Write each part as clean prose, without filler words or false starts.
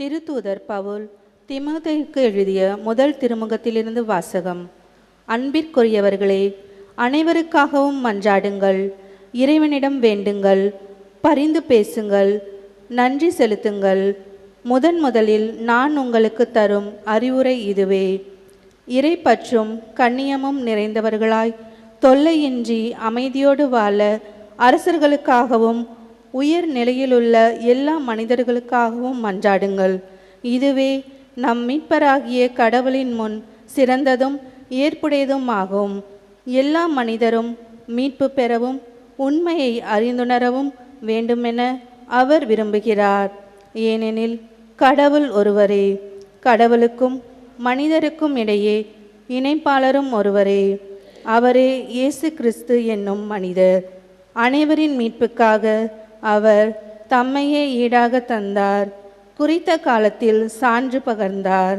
திருத்தூதர் பவுல் தீமோத்தேயுக்கு எழுதிய முதல் திருமுகத்திலிருந்து வாசகம். அன்பிற்குரியவர்களே, அனைவருக்காகவும் மன்றாடுங்கள், இறைவனிடம் வேண்டுங்கள், பரிந்து பேசுங்கள், நன்றி செலுத்துங்கள். முதலில் நான் உங்களுக்கு தரும் அறிவுரை இதுவே: இறை பற்றும் கண்ணியமும் நிறைந்தவர்களாய் தொல்லையின்றி அமைதியோடு வாழ அரசர்களுக்காகவும் உயர் நிலையிலுள்ள எல்லா மனிதர்களுக்காகவும் மன்றாடுங்கள். இதுவே நம் மீட்பராகிய கடவுளின் முன் சிறந்ததும் ஏற்புடையதும் ஆகும். எல்லா மனிதரும் மீட்பு பெறவும் உண்மையை அறிந்துணரவும் வேண்டுமென அவர் விரும்புகிறார். ஏனெனில் கடவுள் ஒருவரே, கடவுளுக்கும் மனிதருக்கும் இடையே இணைப்பாளரும் ஒருவரே. அவரே இயேசு கிறிஸ்து என்னும் மனிதர். அனைவரின் மீட்புக்காக அவர் தம்மையே ஈடாக தந்தார். குறித்த காலத்தில் சான்று பகர்ந்தார்.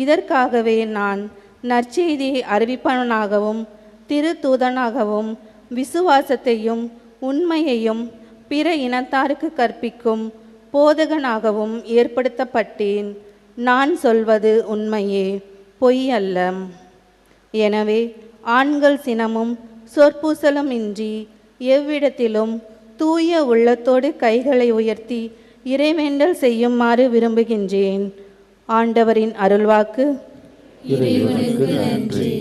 இதற்காகவே நான் நற்செய்தியை அறிவிப்பவனாகவும் திருத்தூதனாகவும் விசுவாசத்தையும் உண்மையையும் பிற இனத்தாருக்கு கற்பிக்கும் போதகனாகவும் ஏற்படுத்தப்பட்டேன். நான் சொல்வது உண்மையே, பொய் அல்ல. எனவே ஆண்கள் சினமும் சொற்பூசலும் இன்றி எவ்விடத்திலும் தூய உள்ளத்தோடு கைகளை உயர்த்தி இறைவேண்டல் செய்யுமாறு விரும்புகின்றேன். ஆண்டவரின் அருள்வாக்கு. இறைவனுக்கு நன்றி.